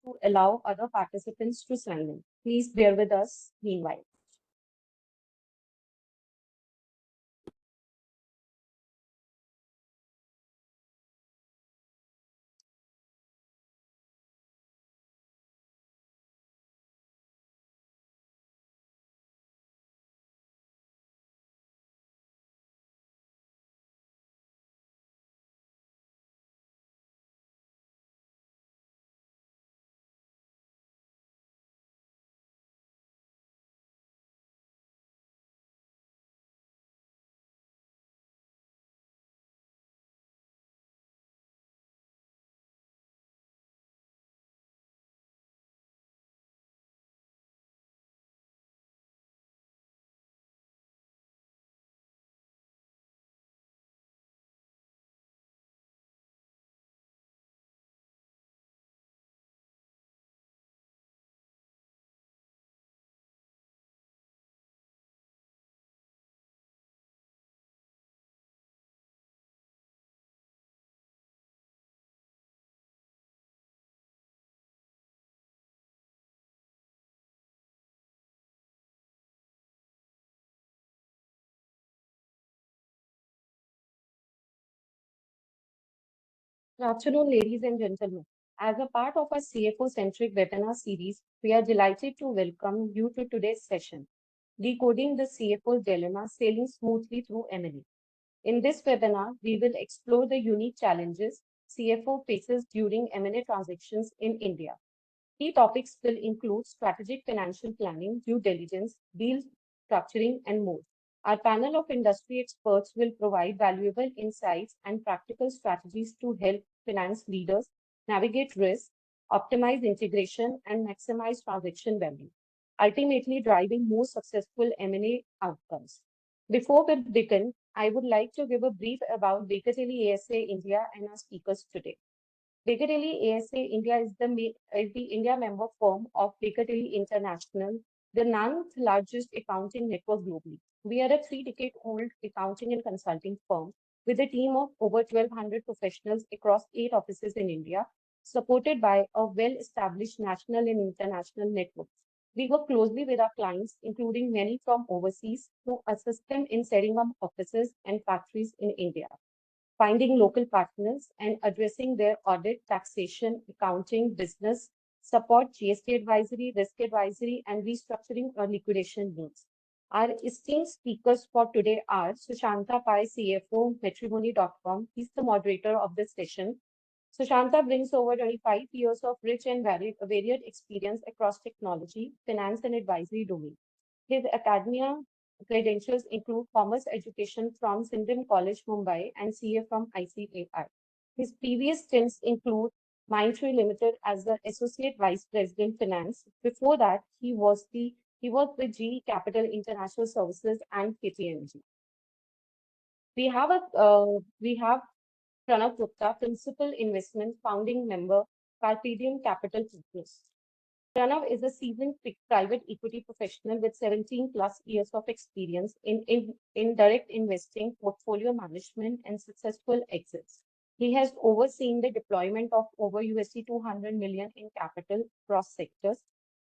to allow other participants to sign in. Please bear with us meanwhile. Good afternoon, ladies and gentlemen. As a part of our CFO-centric webinar series, we are delighted to welcome you to today's session, Decoding the CFO's Dilemma, Sailing Smoothly Through M&A. In this webinar, we will explore the unique challenges CFO faces during M&A transactions in India. Key topics will include strategic financial planning, due diligence, deal structuring, and more. Our panel of industry experts will provide valuable insights and practical strategies to help finance leaders navigate risk, optimize integration, and maximize transaction value, ultimately driving more successful M&A outcomes. Before we begin, I would like to give a brief about Baker Tilly ASA India and our speakers today. Baker Tilly ASA India is the India member firm of Baker Tilly International, the ninth largest accounting network globally. We are a 3-decade-old accounting and consulting firm with a team of over 1,200 professionals across 8 offices in India, supported by a well-established national and international network. We work closely with our clients, including many from overseas, to assist them in setting up offices and factories in India, finding local partners, and addressing their audit, taxation, accounting, business support, GST advisory, risk advisory, and restructuring or liquidation needs. Our esteemed speakers for today are Sushanta Pai, CFO, Matrimony.com. He's the moderator of this session. Sushanta brings over 25 years of rich and varied experience across technology, finance, and advisory domain. His academia credentials include commerce education from Sindham College, Mumbai, and CA from ICAI. His previous stints include Mindtree Limited as the Associate Vice President Finance. Before that, he was with GE Capital International Services and KPMG. We have Pranav Gupta, Principal Investment Founding Member, Carpedium Capital Partners. Pranav is a seasoned private equity professional with 17 plus years of experience in direct investing, portfolio management, and successful exits. He has overseen the deployment of over $200 million in capital across sectors.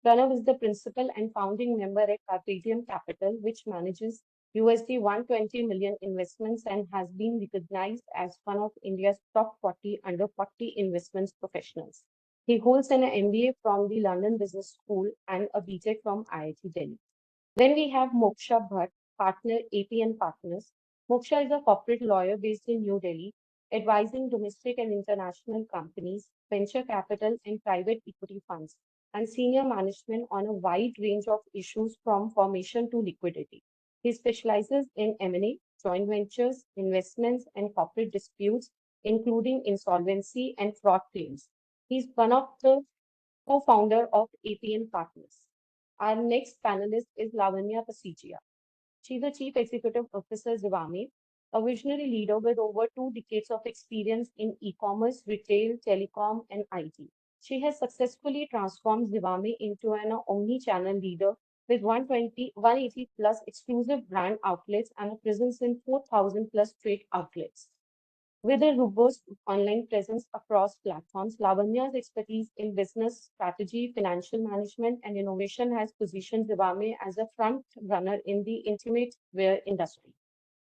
Pranav is the principal and founding member at Carpedium Capital, which manages $120 million investments and has been recognized as one of India's top 40 under 40 investments professionals. He holds an MBA from the London Business School and a BTech from IIT Delhi. Then we have Moksha Bhatt, partner APN Partners. Moksha is a corporate lawyer based in New Delhi, advising domestic and international companies, venture capital, and private equity funds, and senior management on a wide range of issues from formation to liquidity. He specializes in M&A, joint ventures, investments, and corporate disputes, including insolvency and fraud claims. He's one of the co-founder of APN Partners. Our next panelist is Lavanya Pasichia. She's the Chief Executive Officer, Zivame, a visionary leader with over 2 decades of experience in e-commerce, retail, telecom, and IT. She has successfully transformed Zivame into an omni-channel leader with 180 plus exclusive brand outlets and a presence in 4,000 plus trade outlets. With a robust online presence across platforms, Lavanya's expertise in business strategy, financial management, and innovation has positioned Zivame as a front runner in the intimate wear industry.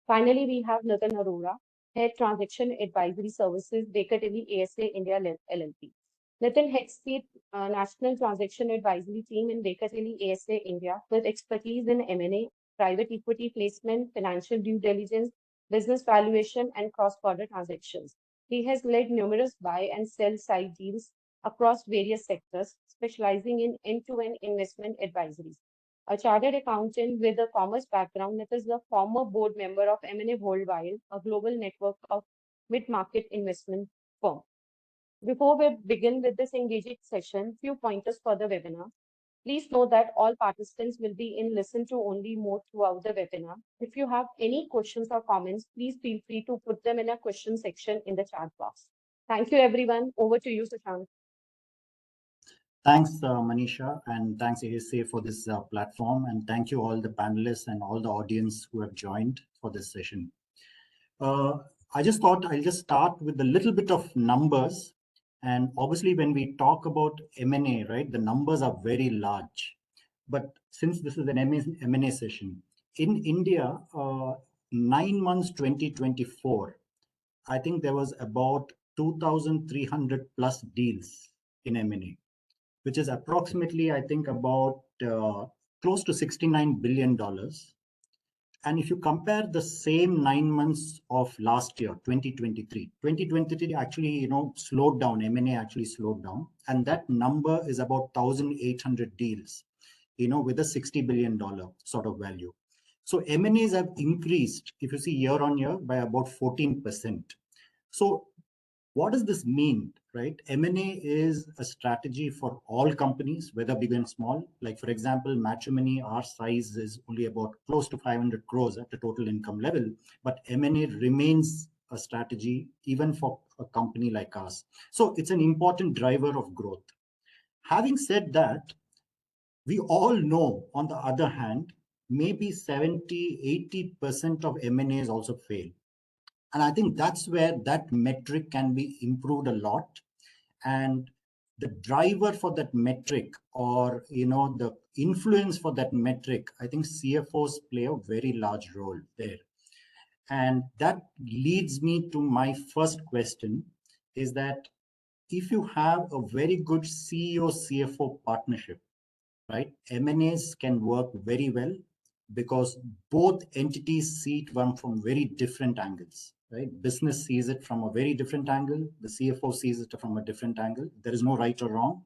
Finally, we have Nitin Arora, Head Transaction Advisory Services, Decoding ASA India LLP. Nitin heads the National Transaction Advisory Team in Decoding ASA India with expertise in M&A, private equity placement, financial due diligence, business valuation, and cross-border transactions. He has led numerous buy and sell side deals across various sectors, specializing in end-to-end investment advisories. A chartered accountant with a commerce background, Nitin is the former board member of M&A Worldwide, a global network of mid-market investment firms. Before we begin with this engaging session, few pointers for the webinar. Please note that all participants will be in listen to only mode throughout the webinar. If you have any questions or comments, please feel free to put them in a question section in the chat box. Thank you, everyone. Over to you, Sushant. Thanks, Manisha, and thanks, ASA, for this platform. And thank you all the panelists and all the audience who have joined for this session. I just thought I'll just start with a little bit of numbers. And obviously, when we talk about M&A, right, the numbers are very large. But since this is an M&A session, in India, 9 months 2024, I think there was about 2,300 plus deals in M&A, which is approximately, I think, about close to $69 billion. And if you compare the same 9 months of last year, 2023 actually, slowed down. M&A actually slowed down. And that number is about 1,800 deals, with a $60 billion sort of value. So M&As have increased, if you see year on year, by about 14%. So what does this mean, right? M&A is a strategy for all companies, whether big and small. Like, for example, Matrimony, our size is only about close to 500 crores at the total income level, but M&A remains a strategy even for a company like us. So it's an important driver of growth. Having said that, we all know, on the other hand, maybe 70-80% of M&As also fail. And I think that's where that metric can be improved a lot. And the driver for that metric, or the influence for that metric, I think CFOs play a very large role there. And that leads me to my first question, is that if you have a very good CEO-CFO partnership, right, M&As can work very well because both entities see it from very different angles. Right? Business sees it from a very different angle. The CFO sees it from a different angle. There is no right or wrong,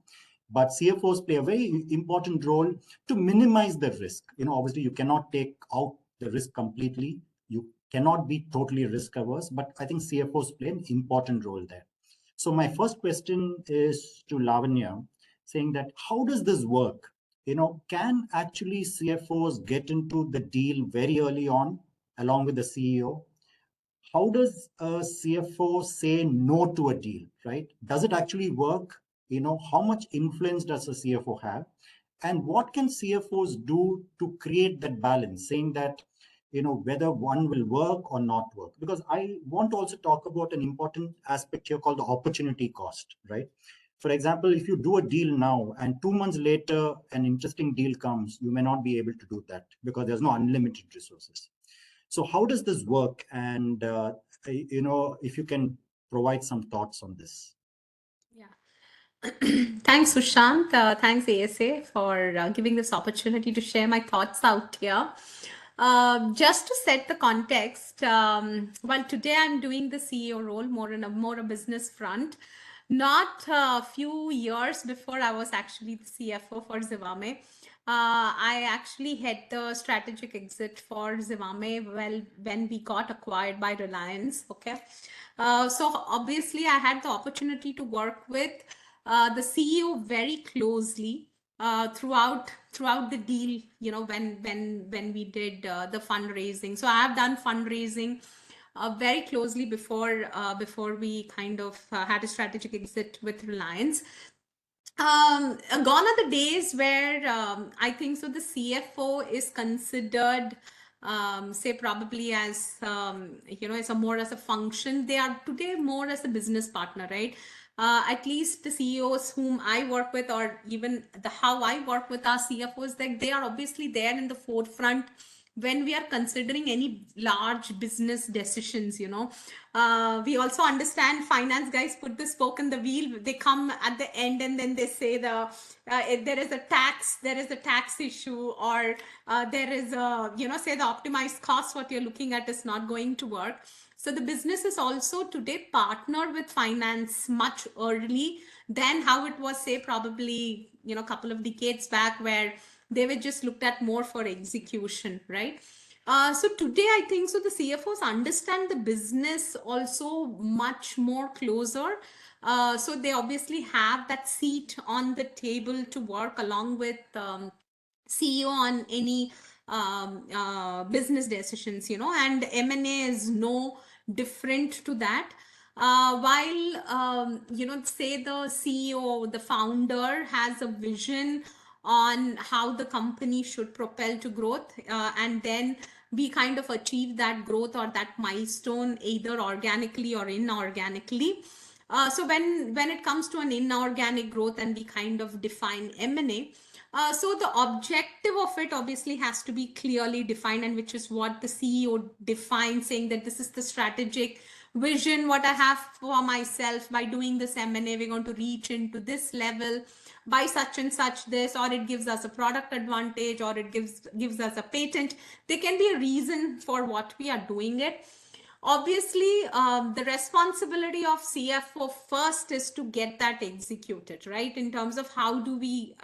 but CFOs play a very important role to minimize the risk. Obviously, you cannot take out the risk completely. You cannot be totally risk averse, but I think CFOs play an important role there. So my first question is to Lavanya, saying that how does this work? Can actually CFOs get into the deal very early on, along with the CEO? How does a CFO say no to a deal, right? Does it actually work? How much influence does a CFO have? And what can CFOs do to create that balance, saying that, whether one will work or not work? Because I want to also talk about an important aspect here called the opportunity cost, right? For example, if you do a deal now and 2 months later, an interesting deal comes, you may not be able to do that because there's no unlimited resources. So how does this work? And, if you can provide some thoughts on this. Yeah. Thanks, Sushant. Thanks, ASA, for giving this opportunity to share my thoughts out here. Just to set the context, well, today I'm doing the CEO role more a business front. Not a few years before, I was actually the CFO for Zivame. I actually had the strategic exit for Zivame when we got acquired by Reliance. Okay, so obviously I had the opportunity to work with the CEO very closely throughout the deal. When we did the fundraising. So I have done fundraising very closely before we kind of had a strategic exit with Reliance. Gone are the days where I think so the CFO is considered say probably as as a function. They are today more as a business partner, right? At least the CEOs whom I work with, or even how I work with our CFOs, that they are obviously there in the forefront when we are considering any large business decisions. We also understand finance guys put the spoke in the wheel. They come at the end and then they say there is a tax issue, or there is a, say the optimized cost what you're looking at is not going to work. So the business is also today partner with finance much early than how it was, say, probably, a couple of decades back, where they were just looked at more for execution, right? So today, I think so the CFOs understand the business also much more closer. So they obviously have that seat on the table to work along with CEO on any business decisions, and M&A is no different to that. While, say the CEO, the founder has a vision on how the company should propel to growth, and then we kind of achieve that growth or that milestone either organically or inorganically. So when it comes to an inorganic growth and we kind of define M&A, so the objective of it obviously has to be clearly defined, and which is what the CEO defines, saying that this is the strategic vision what I have for myself. By doing this M&A, we're going to reach into this level by such and such this, or it gives us a product advantage, or it gives us a patent. There can be a reason for what we are doing it. Obviously, the responsibility of CFO first is to get that executed, right? In terms of how do we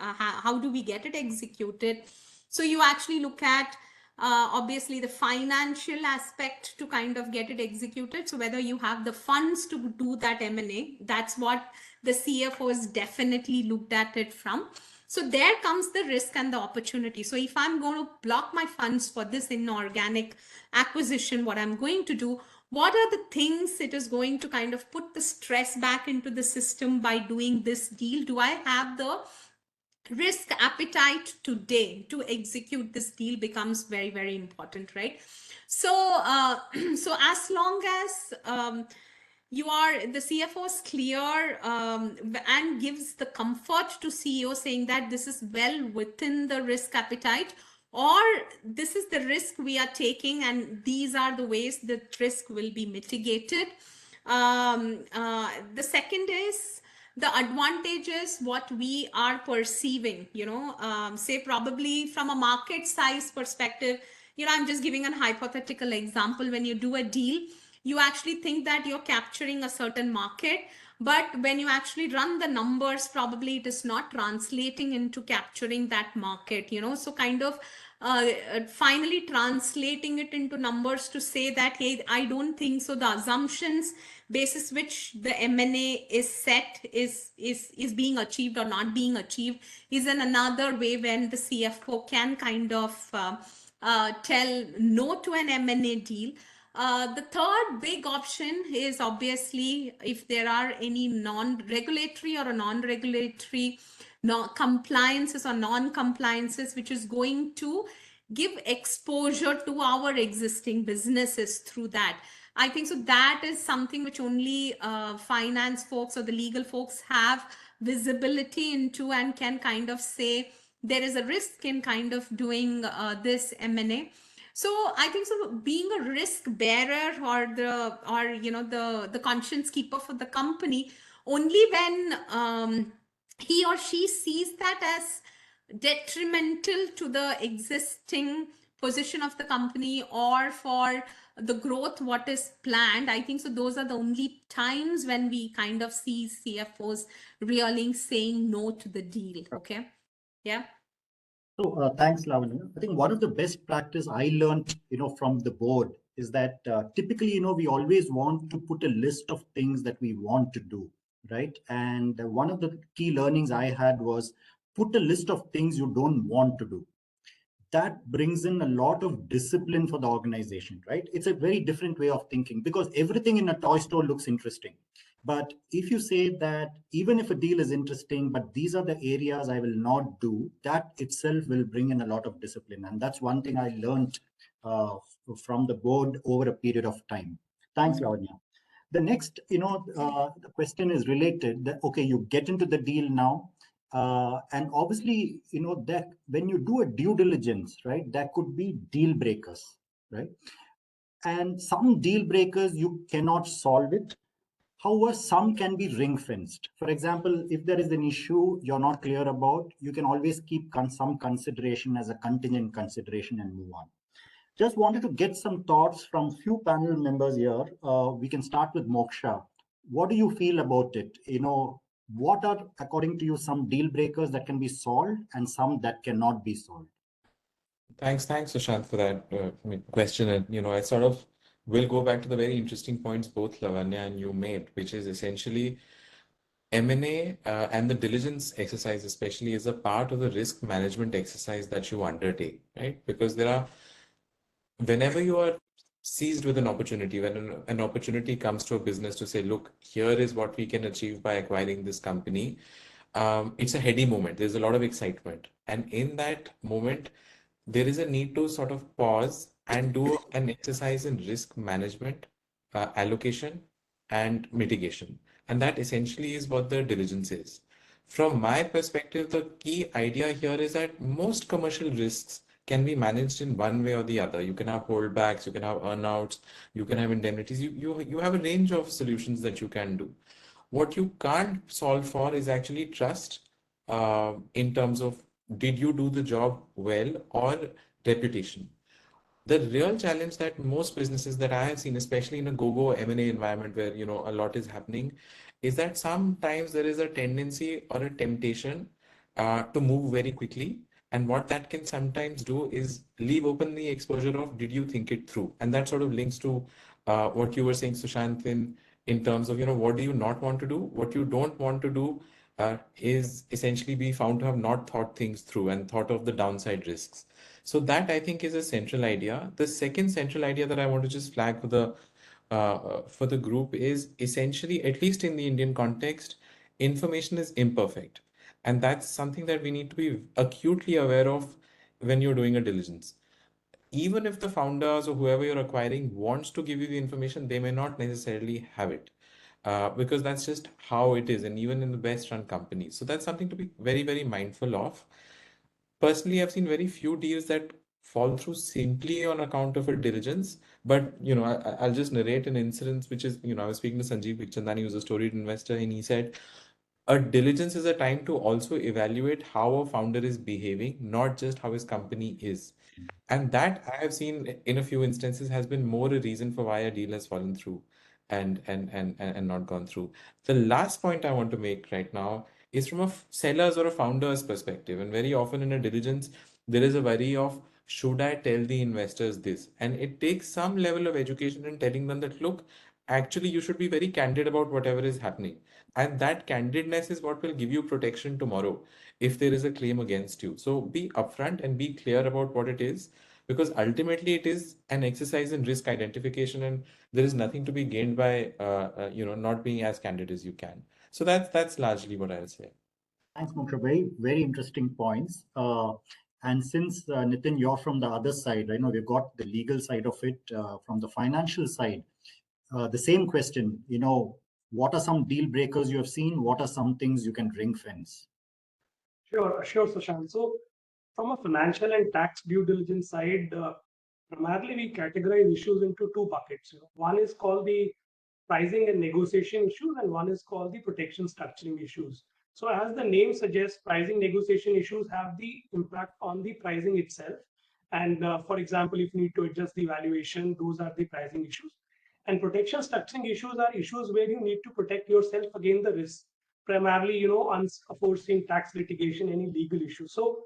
get it executed? So you actually look at obviously the financial aspect to kind of get it executed. So whether you have the funds to do that M&A, that's what the CFO is definitely looked at it from. So there comes the risk and the opportunity. So if I'm going to block my funds for this inorganic acquisition, what I'm going to do, what are the things it is going to kind of put the stress back into the system by doing this deal? Do I have the risk appetite today to execute this deal? Becomes very, very important, right? So, so as long as the CFO is clear and gives the comfort to CEO, saying that this is well within the risk appetite, or this is the risk we are taking and these are the ways that risk will be mitigated. The second is the advantages what we are perceiving, say probably from a market size perspective. I'm just giving an hypothetical example. When you do a deal, you actually think that you're capturing a certain market, but when you actually run the numbers, probably it is not translating into capturing that market, so kind of finally translating it into numbers to say that, hey, I don't think so. The assumptions basis which the M&A is set is being achieved or not being achieved is in another way when the CFO can kind of tell no to an M&A deal. The third big option is obviously if there are any non-regulatory or a non-regulatory compliances or non-compliances, which is going to give exposure to our existing businesses through that. I think so that is something which only finance folks or the legal folks have visibility into and can kind of say there is a risk in kind of doing this M&A. So I think so being a risk bearer or the conscience keeper for the company, only when he or she sees that as detrimental to the existing position of the company or for the growth what is planned, I think so those are the only times when we kind of see CFOs really saying no to the deal. Okay. Yeah. So thanks, Lavanya. I think one of the best practice I learned, from the board is that typically, we always want to put a list of things that we want to do, right? And one of the key learnings I had was put a list of things you don't want to do. That brings in a lot of discipline for the organization, right? It's a very different way of thinking because everything in a toy store looks interesting. But if you say that even if a deal is interesting, but these are the areas I will not do, that itself will bring in a lot of discipline. And that's one thing I learned from the board over a period of time. Thanks, Lavanya. The next, the question is related. That okay, you get into the deal now, and obviously, that when you do a due diligence, right, there could be deal breakers, right? And some deal breakers you cannot solve it. However, some can be ring fenced. For example, if there is an issue you're not clear about, you can always keep some consideration as a contingent consideration and move on. Just wanted to get some thoughts from few panel members here. We can start with Moksha. What do you feel about it? What are, according to you, some deal breakers that can be solved and some that cannot be solved? Thanks, Sushant, for that question. And I sort of will go back to the very interesting points both Lavanya and you made, which is essentially M&A and the diligence exercise, especially, is a part of the risk management exercise that you undertake, right? Because whenever you are seized with an opportunity, when an opportunity comes to a business to say, look, here is what we can achieve by acquiring this company, it's a heady moment. There's a lot of excitement. And in that moment, there is a need to sort of pause and do an exercise in risk management, allocation, and mitigation. And that essentially is what the diligence is. From my perspective, the key idea here is that most commercial risks can be managed in one way or the other. You can have holdbacks, you can have earnouts, you can have indemnities. You have a range of solutions that you can do. What you can't solve for is actually trust in terms of did you do the job well or reputation. The real challenge that most businesses that I have seen, especially in a go-go M&A environment where a lot is happening, is that sometimes there is a tendency or a temptation to move very quickly. And what that can sometimes do is leave open the exposure of did you think it through? And that sort of links to what you were saying, Sushant, in terms of what do you not want to do? What you don't want to do is essentially be found to have not thought things through and thought of the downside risks. So that I think is a central idea. The second central idea that I want to just flag for the group is essentially, at least in the Indian context, information is imperfect, and that's something that we need to be acutely aware of when you're doing a diligence. Even if the founders or whoever you're acquiring wants to give you the information, they may not necessarily have it. Because that's just how it is, and even in the best run companies. So that's something to be very, very mindful of. Personally, I've seen very few deals that fall through simply on account of a diligence. But I'll just narrate an incident, which is, I was speaking to Sanjeev Bikhchandani, who's a storied investor, and he said a diligence is a time to also evaluate how a founder is behaving, not just how his company is. And that I have seen in a few instances has been more a reason for why a deal has fallen through and not gone through. The last point I want to make right now is from a seller's or a founder's perspective. And very often in a diligence, there is a worry of should I tell the investors this? And it takes some level of education in telling them that, look, actually, you should be very candid about whatever is happening. And that candidness is what will give you protection tomorrow if there is a claim against you. So be upfront and be clear about what it is, because ultimately it is an exercise in risk identification, and there is nothing to be gained by not being as candid as you can. So that's largely what I'll say. Thanks, Moksha. Very, very interesting points. And since Nitin, you're from the other side, I know we've got the legal side of it, from the financial side. The same question, what are some deal breakers you have seen? What are some things you can ring fence? Sure, Sushant. So, from a financial and tax due diligence side, primarily we categorize issues into two buckets. One is called the pricing and negotiation issues, and one is called the protection structuring issues. So, as the name suggests, pricing negotiation issues have the impact on the pricing itself. And for example, if you need to adjust the valuation, those are the pricing issues. And protection structuring issues are issues where you need to protect yourself against the risk, primarily, unforeseen tax litigation, any legal issue. So,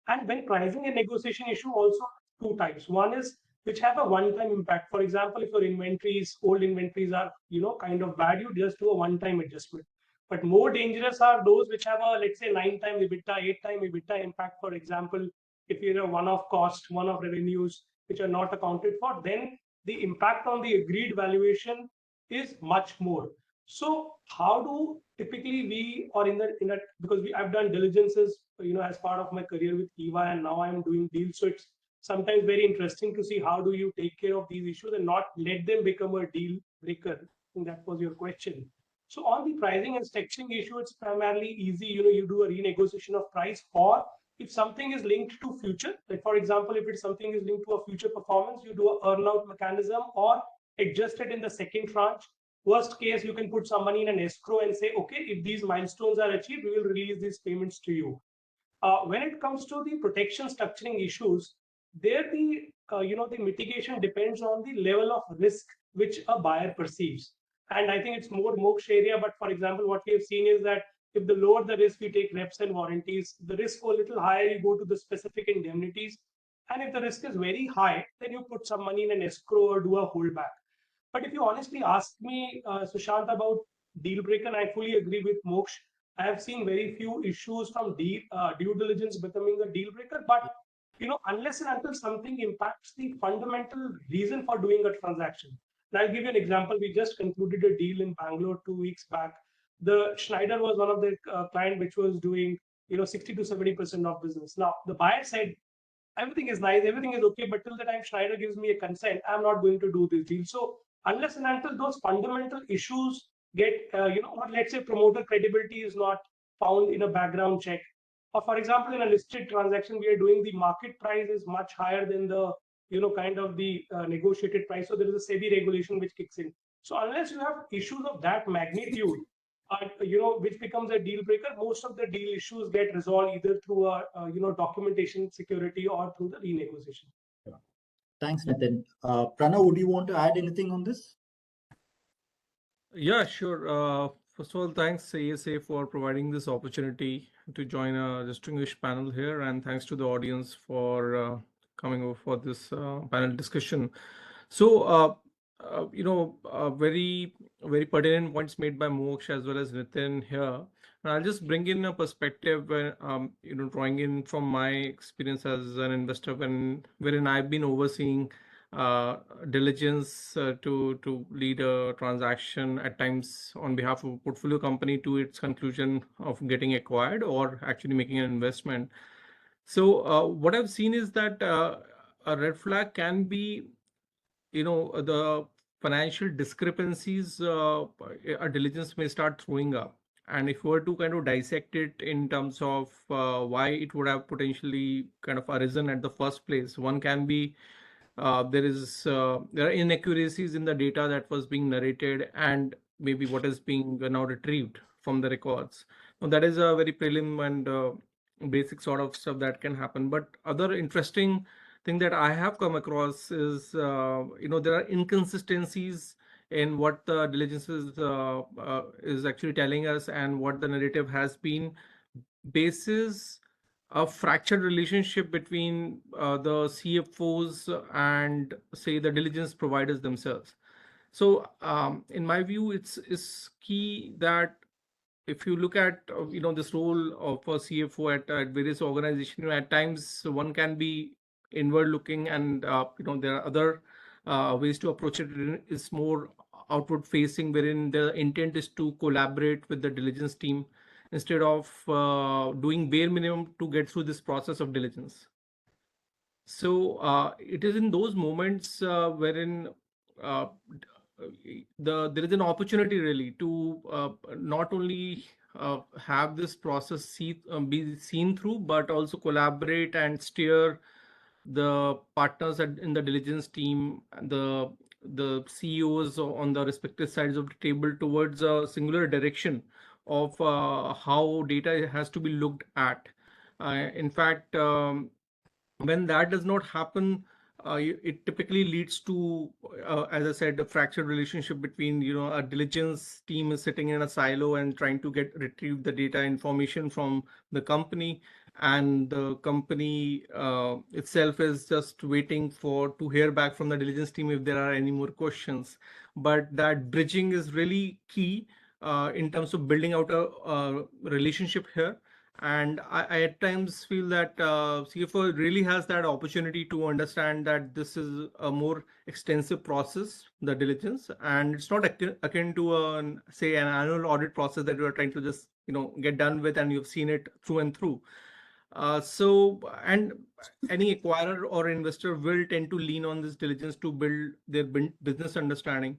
and when pricing and negotiation issue also two types. One is which have a one-time impact. For example, if your inventories, old inventories are, kind of bad, you just do a one-time adjustment. But more dangerous are those which have a, let's say, 9-time EBITDA, 8-time EBITDA impact. For example, if you have one-off cost, one-off revenues which are not accounted for, then the impact on the agreed valuation is much more. So how do typically we, or in that, because I've done diligences, as part of my career with EY, and now I'm doing deals. So it's sometimes very interesting to see how do you take care of these issues and not let them become a deal breaker. I think that was your question. So on the pricing and structuring issue, it's primarily easy. You do a renegotiation of price, or if something is linked to future, like for example, if it's something is linked to a future performance, you do a earn-out mechanism or adjust it in the second tranche. Worst case, you can put some money in an escrow and say, okay, if these milestones are achieved, we will release these payments to you. When it comes to the protection structuring issues, there the mitigation depends on the level of risk which a buyer perceives. And I think it's more Moksha area, but for example, what we have seen is that if the lower the risk, we take reps and warranties. The risk go a little higher, you go to the specific indemnities. And if the risk is very high, then you put some money in an escrow or do a holdback. But if you honestly ask me, Sushant, about deal breaker, I fully agree with Moksh. I have seen very few issues from due diligence becoming a deal breaker. But unless and until something impacts the fundamental reason for doing a transaction. And I'll give you an example. We just concluded a deal in Bangalore 2 weeks back. The Schneider was one of the client which was doing 60 to 70% of business. Now the buyer said, everything is nice, everything is okay, but till the time Schneider gives me a consent, I'm not going to do this deal. So unless and until those fundamental issues get, or let's say promoter credibility is not found in a background check, or for example, in a listed transaction we are doing, the market price is much higher than the, kind of the negotiated price. So there is a SEBI regulation which kicks in. So unless you have issues of that magnitude, which becomes a deal breaker, most of the deal issues get resolved either through a, documentation security or through the renegotiation. Yeah. Thanks, Nitin. Pranav, would you want to add anything on this? Yeah, sure. First of all, thanks ASA for providing this opportunity to join a distinguished panel here, and thanks to the audience for coming over for this panel discussion. So, very, very pertinent points made by Moksh as well as Nitin here. And I'll just bring in a perspective where, drawing in from my experience as an investor, wherein I've been overseeing diligence to lead a transaction at times on behalf of a portfolio company to its conclusion of getting acquired or actually making an investment. So what I've seen is that a red flag can be, the financial discrepancies a diligence may start throwing up. And if we were to kind of dissect it in terms of why it would have potentially kind of arisen at the first place, one can be there are inaccuracies in the data that was being narrated and maybe what is being now retrieved from the records. Now that is a very prelim and basic sort of stuff that can happen. But other interesting thing that I have come across is there are inconsistencies in what the diligence is actually telling us and what the narrative has been, basis a fractured relationship between the CFOs and say the diligence providers themselves. So in my view, it's key that if you look at this role of a CFO at various organizations, at times one can be inward looking and there are other ways to approach it. It's more outward facing, wherein the intent is to collaborate with the diligence team instead of doing bare minimum to get through this process of diligence. So it is in those moments wherein there is an opportunity really to not only have this process be seen through, but also collaborate and steer the partners in the diligence team, the CEOs on the respective sides of the table towards a singular direction of how data has to be looked at. In fact, when that does not happen, it typically leads to, as I said, a fractured relationship between, a diligence team is sitting in a silo and trying to retrieve the data information from the company, and the company itself is just waiting to hear back from the diligence team if there are any more questions. But that bridging is really key in terms of building out a relationship here. And I at times feel that CFO really has that opportunity to understand that this is a more extensive process, the diligence, and it's not akin to say an annual audit process that you are trying to just get done with and you've seen it through and through. And any acquirer or investor will tend to lean on this diligence to build their business understanding,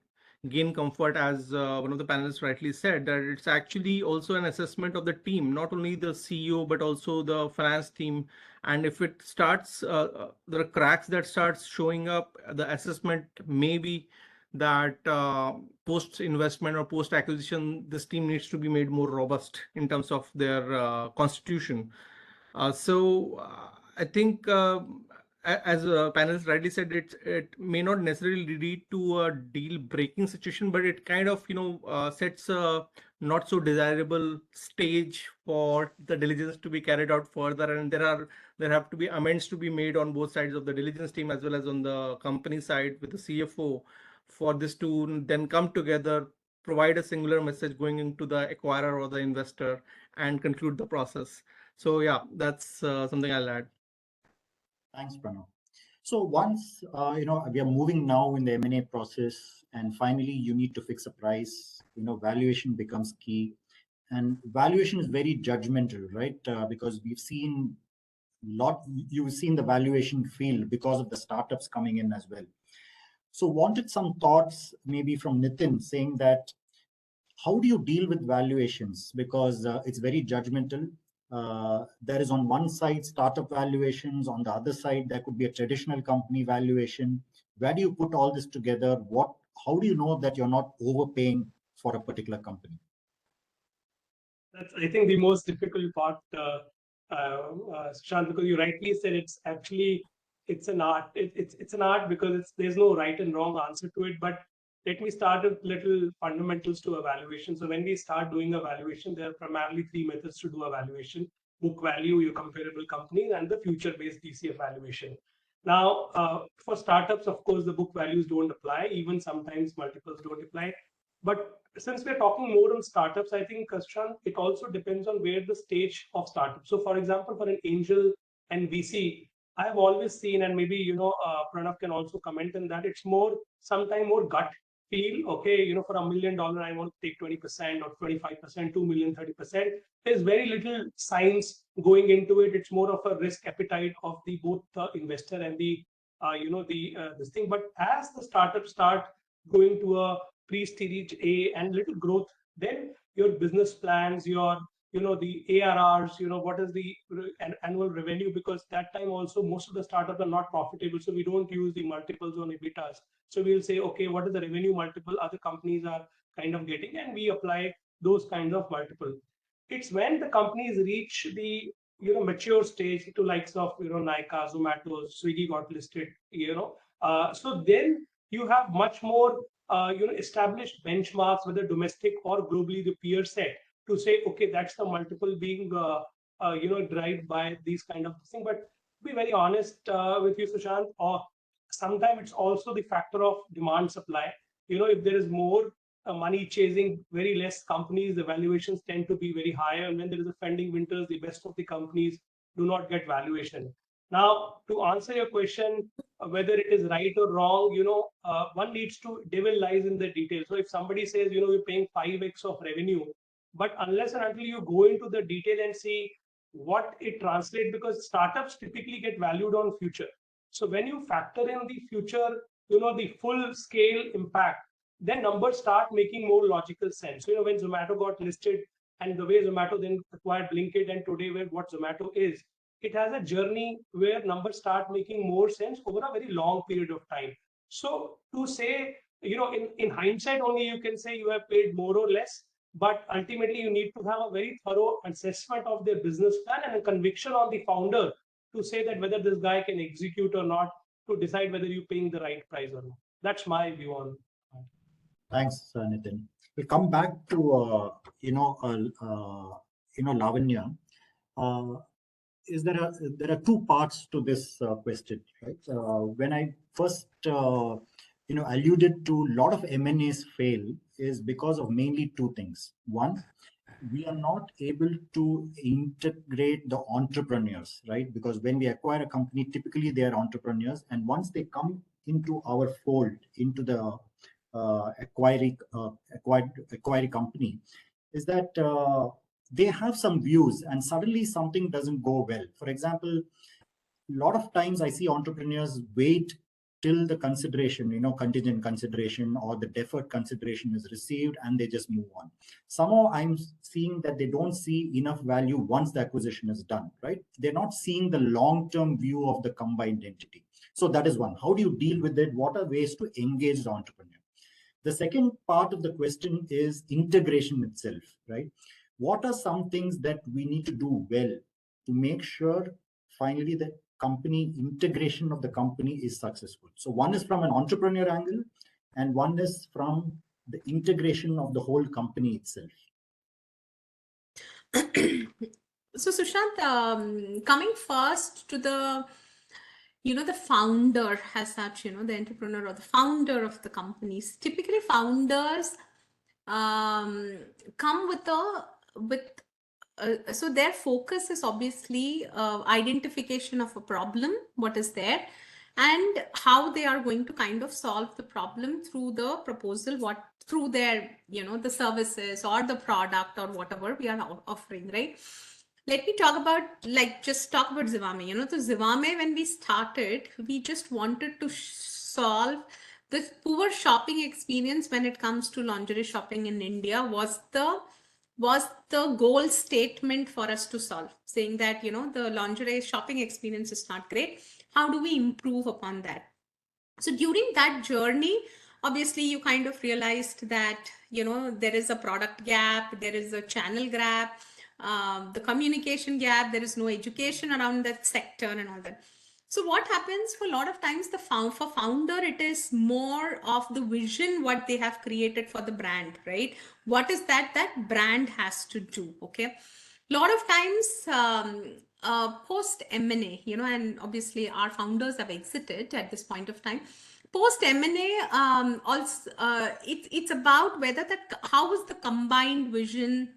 gain comfort, as one of the panelists rightly said, that it's actually also an assessment of the team, not only the CEO, but also the finance team. And if it starts, there are cracks that starts showing up, the assessment may be that post investment or post acquisition, this team needs to be made more robust in terms of their constitution. I think, as panelists rightly said, it may not necessarily lead to a deal-breaking situation, but it kind of sets a not so desirable stage for the diligence to be carried out further, and there have to be amends to be made on both sides of the diligence team as well as on the company side with the CFO for this to then come together, provide a singular message going into the acquirer or the investor, and conclude the process. So yeah, that's something I'll add. Thanks, Pranav. So once we are moving now in the M&A process, and finally you need to fix a price. Valuation becomes key, and valuation is very judgmental, right? Because we've seen you've seen the valuation field because of the startups coming in as well. So wanted some thoughts maybe from Nitin, saying that how do you deal with valuations? Because it's very judgmental. There is on one side startup valuations, on the other side there could be a traditional company valuation. Where do you put all this together? How do you know that you're not overpaying for a particular company? That's, I think, the most difficult part, Sushant, because you rightly said it's an art. It's an art because there's no right and wrong answer to it. But let me start with little fundamentals to evaluation. So when we start doing evaluation, there are primarily three methods to do evaluation: book value, your comparable companies, and the future-based DCF valuation. Now, for startups, of course, the book values don't apply. Even sometimes multiples don't apply. But since we're talking more on startups, I think, Kastran, it also depends on where the stage of startup. So, for example, for an angel and VC, I have always seen, and maybe Pranav can also comment on that. It's sometimes more gut feel. Okay, for $1 million, I want to take 20% or 25%, 2 million, 30%. There's very little science going into it. It's more of a risk appetite of the both the investor and the this thing. But as the startups start going to a pre-stage A and little growth, then your business plans, your the ARRs, what is the annual revenue, because that time also most of the startups are not profitable, so we don't use the multiples on EBITDAs. So we'll say, okay, what is the revenue multiple other companies are kind of getting, and we apply those kinds of multiple. It's when the companies reach the mature stage to likes of Nykaa, Zomato, Swiggy got listed, so then you have much more established benchmarks, whether domestic or globally, the peer set, to say, okay, that's the multiple being derived by these kind of thing. But to be very honest with you, Sushant, or sometimes it's also the factor of demand supply. If there is more money chasing very less companies, the valuations tend to be very high, and when there is a funding winters, the best of the companies do not get valuation. Now, to answer your question, whether it is right or wrong, one needs to devil lies in the details. So if somebody says, you're paying 5x of revenue, but unless and until you go into the detail and see what it translates, because startups typically get valued on future. So when you factor in the future, the full scale impact, then numbers start making more logical sense. So, when Zomato got listed and the way Zomato then acquired Blinkit, and today what Zomato is, it has a journey where numbers start making more sense over a very long period of time. So to say, in hindsight only, you can say you have paid more or less, but ultimately you need to have a very thorough assessment of their business plan and a conviction on the founder to say that whether this guy can execute or not, to decide whether you're paying the right price or not. That's my view on that. Thanks, Nitin. We'll come back to Lavanya. There are two parts to this question, right? When I first alluded to a lot of M&As fail is because of mainly two things. One, we are not able to integrate the entrepreneurs, right? Because when we acquire a company, typically they are entrepreneurs, and once they come into our fold, into the acquired company, is that they have some views and suddenly something doesn't go well. For example, a lot of times I see entrepreneurs wait till the consideration, contingent consideration or the deferred consideration is received and they just move on. Somehow I'm seeing that they don't see enough value once the acquisition is done, right? They're not seeing the long-term view of the combined entity. So that is one. How do you deal with it? What are ways to engage the entrepreneur? The second part of the question is integration itself, right? What are some things that we need to do well to make sure finally the company integration of the company is successful? So one is from an entrepreneur angle and one is from the integration of the whole company itself. So Sushant, coming first to the the founder as such, the entrepreneur or the founder of the companies. Typically, founders come with so their focus is obviously identification of a problem, what is there, and how they are going to kind of solve the problem through the proposal, through their the services or the product or whatever we are offering, right? Let me talk about just talk about Zivame. So Zivame, when we started, we just wanted to solve this poor shopping experience when it comes to lingerie shopping in India was the goal statement for us to solve, saying that the lingerie shopping experience is not great. How do we improve upon that? So during that journey, obviously you kind of realized that there is a product gap, there is a channel gap, the communication gap, there is no education around that sector and all that. So what happens for a lot of times, for founder, it is more of the vision, what they have created for the brand, right? What is that brand has to do, okay? A lot of times, post M&A, and obviously our founders have exited at this point of time. Post M&A, also it's about whether how is the combined vision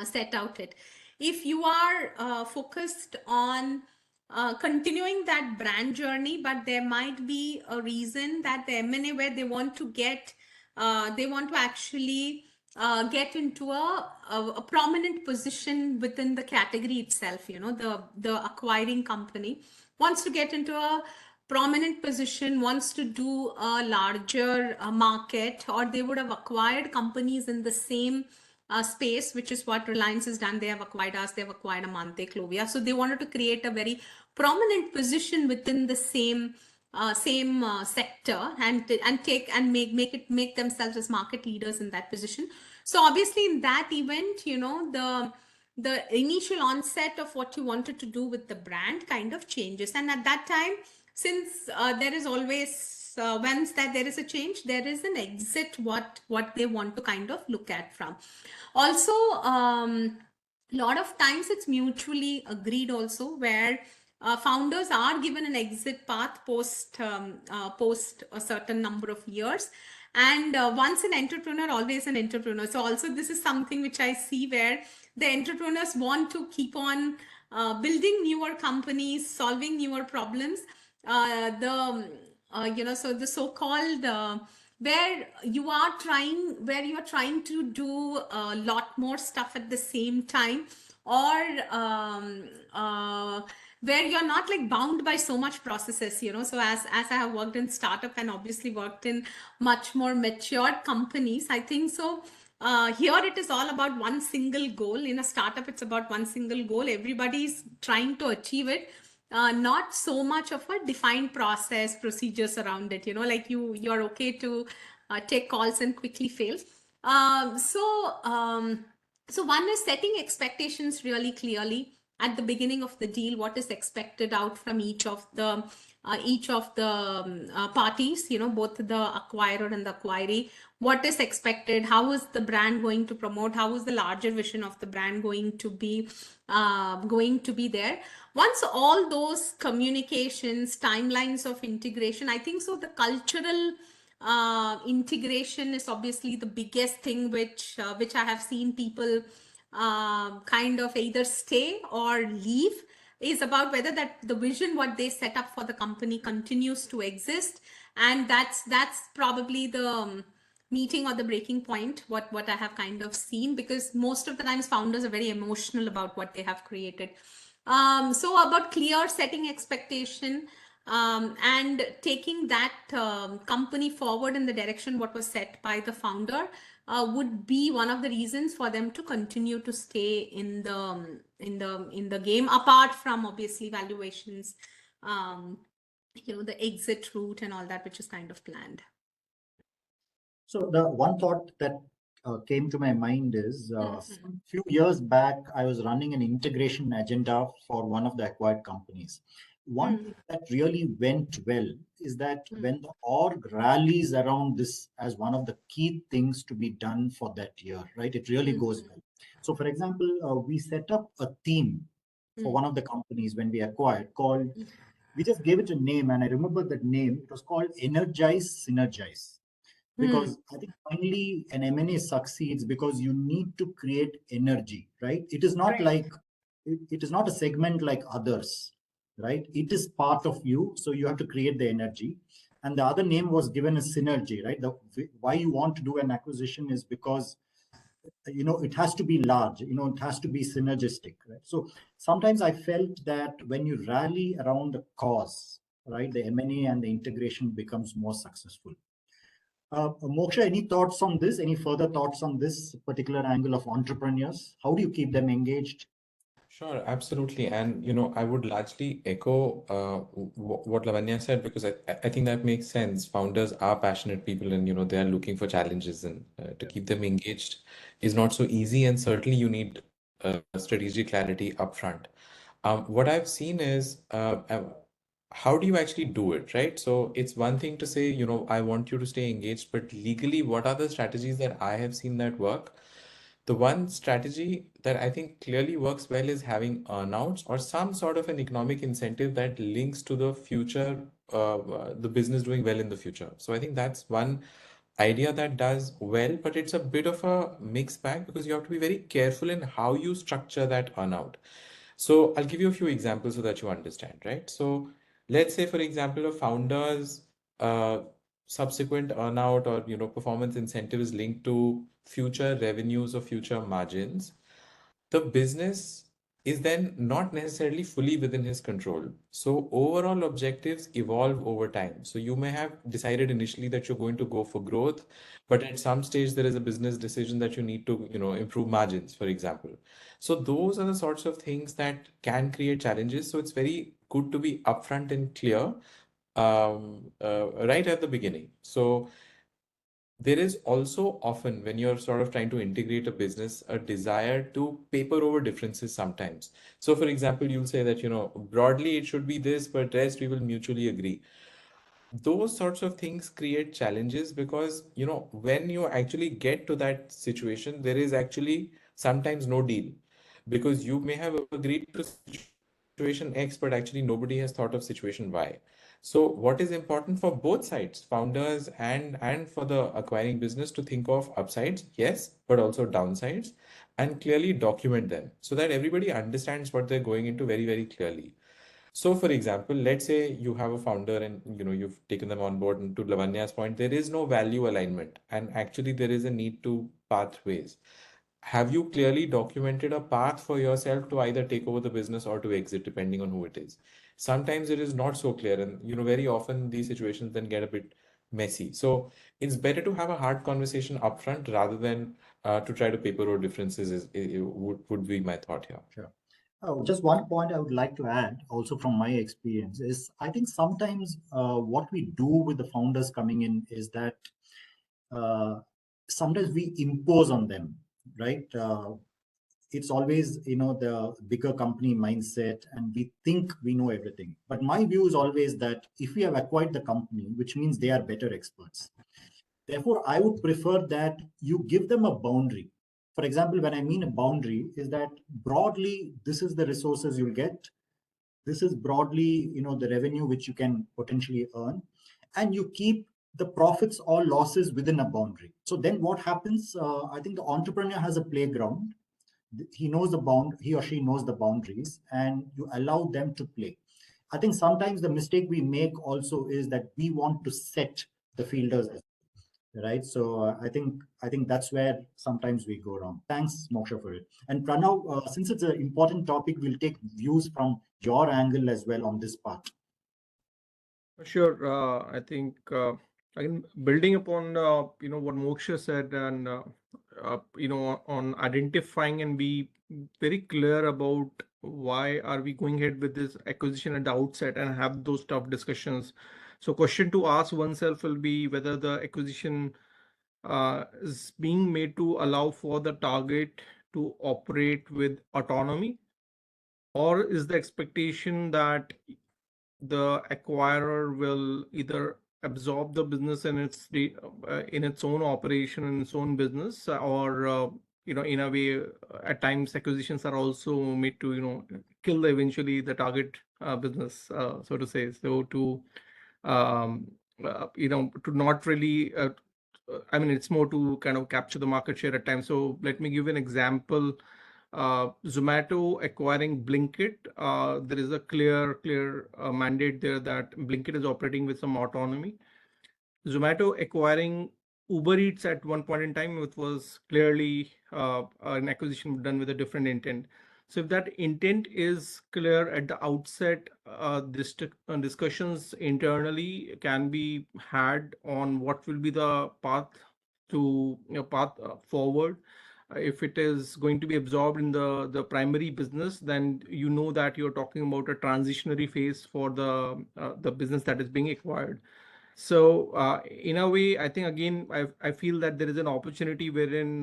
set out it. If you are focused on continuing that brand journey, but there might be a reason that the M&A where they want to actually get into a prominent position within the category itself. The acquiring company wants to get into a prominent position, wants to do a larger market, or they would have acquired companies in the same space, which is what Reliance has done. They have acquired us, they've acquired Amante, Clovia. So they wanted to create a very prominent position within the same sector and make themselves as market leaders in that position. So obviously in that event, the initial onset of what you wanted to do with the brand kind of changes. And at that time, since there is always once that there is a change, there is an exit what they want to kind of look at from. Also, a lot of times it's mutually agreed also, where founders are given an exit path post a certain number of years. And once an entrepreneur, always an entrepreneur. So also this is something which I see where the entrepreneurs want to keep on building newer companies, solving newer problems. So the so-called where you are trying to do a lot more stuff at the same time, or where you're not like bound by so much processes. So as I have worked in startup and obviously worked in much more matured companies, I think so here it is all about one single goal. In a startup, it's about one single goal. Everybody's trying to achieve it. Not so much of a defined process, procedures around it. Like you're okay to take calls and quickly fail. So one is setting expectations really clearly at the beginning of the deal. What is expected out from each of the parties, both the acquirer and the acquiree. What is expected? How is the brand going to promote? How is the larger vision of the brand going to be there? Once all those communications, timelines of integration, I think so the cultural integration is obviously the biggest thing which I have seen people kind of either stay or leave, is about whether that the vision what they set up for the company continues to exist. And that's probably meeting or the breaking point, what I have kind of seen, because most of the times founders are very emotional about what they have created. So about clear setting expectation, and taking that company forward in the direction what was set by the founder, would be one of the reasons for them to continue to stay in the game, apart from obviously valuations, the exit route and all that, which is kind of planned. So the one thought that came to my mind is a few years back, I was running an integration agenda for one of the acquired companies. One thing that really went well is that when the org rallies around this as one of the key things to be done for that year, right, it really goes well. So for example, we set up a theme for one of the companies when we acquired called, we just gave it a name, and I remember that name, it was called Energize, Synergize. Because I think finally an M&A succeeds because you need to create energy, right? It is not like, it is not a segment like others, right? It is part of you, so you have to create the energy. And the other name was given as synergy, right? Why you want to do an acquisition is because it has to be large, it has to be synergistic, right? So sometimes I felt that when you rally around a cause, right, the M&A and the integration becomes more successful. Moksha, any thoughts on this? Any further thoughts on this particular angle of entrepreneurs? How do you keep them engaged? Sure, absolutely. And, I would largely echo what Lavanya said, because I think that makes sense. Founders are passionate people, and, they are looking for challenges, and to keep them engaged is not so easy. And certainly you need strategic clarity upfront. What I've seen is how do you actually do it, right? So it's one thing to say, I want you to stay engaged, but legally, what are the strategies that I have seen that work? The one strategy that I think clearly works well is having earnouts or some sort of an economic incentive that links to the future, the business doing well in the future. So I think that's one idea that does well, but it's a bit of a mixed bag because you have to be very careful in how you structure that earnout. So I'll give you a few examples so that you understand, right? So let's say, for example, a founder's uh, subsequent earnout or performance incentive is linked to future revenues or future margins. The business is then not necessarily fully within his control. So overall objectives evolve over time. So you may have decided initially that you're going to go for growth, but at some stage there is a business decision that you need to, improve margins, for example. So those are the sorts of things that can create challenges. So it's very good to be upfront and clear right at the beginning. So there is also often, when you're sort of trying to integrate a business, a desire to paper over differences sometimes. So, for example, you'll say that, broadly it should be this, but rest we will mutually agree. Those sorts of things create challenges because, when you actually get to that situation, there is actually sometimes no deal because you may have agreed to situation X, but actually nobody has thought of situation Y. So what is important for both sides, founders and for the acquiring business, to think of upsides, yes, but also downsides, and clearly document them so that everybody understands what they're going into very, very clearly. So, for example, let's say you have a founder and you've taken them on board, and to Lavanya's point, there is no value alignment, and actually there is a need to pathways. Have you clearly documented a path for yourself to either take over the business or to exit, depending on who it is? Sometimes it is not so clear, and very often these situations then get a bit messy. So it's better to have a hard conversation upfront rather than to try to paper over differences. Would be my thought here. Sure. Oh, just one point I would like to add, also from my experience, is I think sometimes what we do with the founders coming in is that uh, sometimes we impose on them, right? It's always, the bigger company mindset, and we think we know everything. But my view is always that if we have acquired the company, which means they are better experts. Therefore, I would prefer that you give them a boundary. For example, when I mean a boundary, is that broadly, this is the resources you'll get. This is broadly, the revenue which you can potentially earn, and you keep the profits or losses within a boundary. So then what happens? I think the entrepreneur has a playground. He or she knows the boundaries, and you allow them to play. I think sometimes the mistake we make also is that we want to set the fielders, right? So I think that's where sometimes we go wrong. Thanks, Moksha, for it. And Pranav, since it's an important topic, we'll take views from your angle as well on this part. Sure. I think again, building upon what Moksha said, and on identifying and be very clear about why are we going ahead with this acquisition at the outset and have those tough discussions. So, question to ask oneself will be whether the acquisition is being made to allow for the target to operate with autonomy, or is the expectation that the acquirer will either absorb the business in its own operation, in its own business, or in a way, at times acquisitions are also made to kill eventually the target business, so to say. So um, to not really. I mean, it's more to kind of capture the market share at times. So let me give an example. Zomato acquiring Blinkit, there is a clear mandate there that Blinkit is operating with some autonomy. Zomato acquiring Uber Eats at one point in time, it was clearly an acquisition done with a different intent. So if that intent is clear at the outset, discussions internally can be had on what will be the path forward. If it is going to be absorbed in the primary business, then you know that you're talking about a transitionary phase for the business that is being acquired. So in a way, I think again, I feel that there is an opportunity wherein,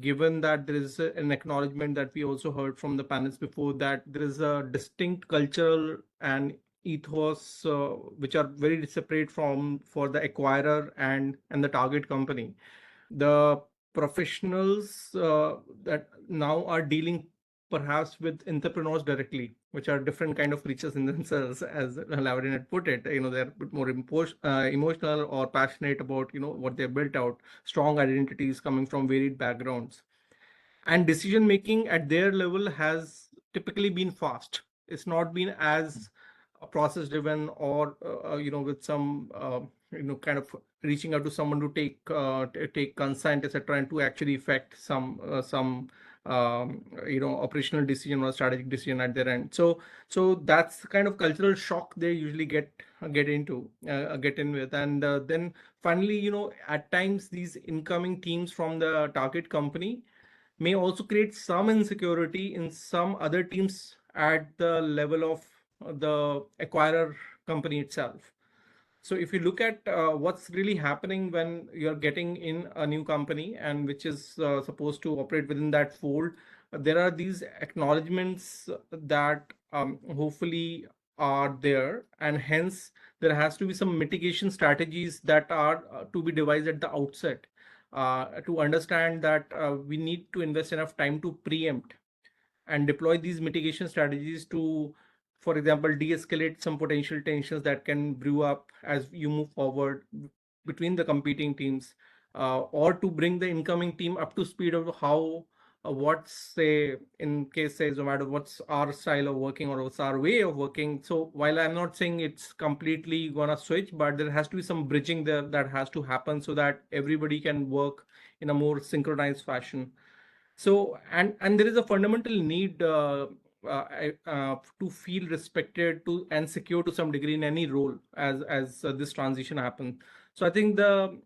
given that there is an acknowledgement that we also heard from the panels before, that there is a distinct cultural and ethos which are very separate from for the acquirer and the target company. The professionals that now are dealing perhaps with entrepreneurs directly, which are different kind of creatures in themselves, as Lavardin had put it. They're a bit more emotional or passionate about what they've built out, strong identities coming from varied backgrounds, and decision making at their level has typically been fast. It's not been as process driven, or with some kind of reaching out to someone to take consent, etc., and to actually effect some operational decision or strategic decision at their end. So that's the kind of cultural shock they usually get in with. And then finally, at times these incoming teams from the target company may also create some insecurity in some other teams at the level of the acquirer company itself. So if you look at what's really happening when you're getting in a new company and which is supposed to operate within that fold, there are these acknowledgements that hopefully are there, and hence there has to be some mitigation strategies that are to be devised at the outset, to understand that we need to invest enough time to preempt and deploy these mitigation strategies to, for example, de-escalate some potential tensions that can brew up as you move forward between the competing teams, or to bring the incoming team up to speed of how, what's, say, in case, say, Zomato, what's our style of working or what's our way of working. So while I'm not saying it's completely gonna switch, but there has to be some bridging there that has to happen so that everybody can work in a more synchronized fashion. So, and there is a fundamental need to feel respected to and secure to some degree in any role as this transition happens. So I think the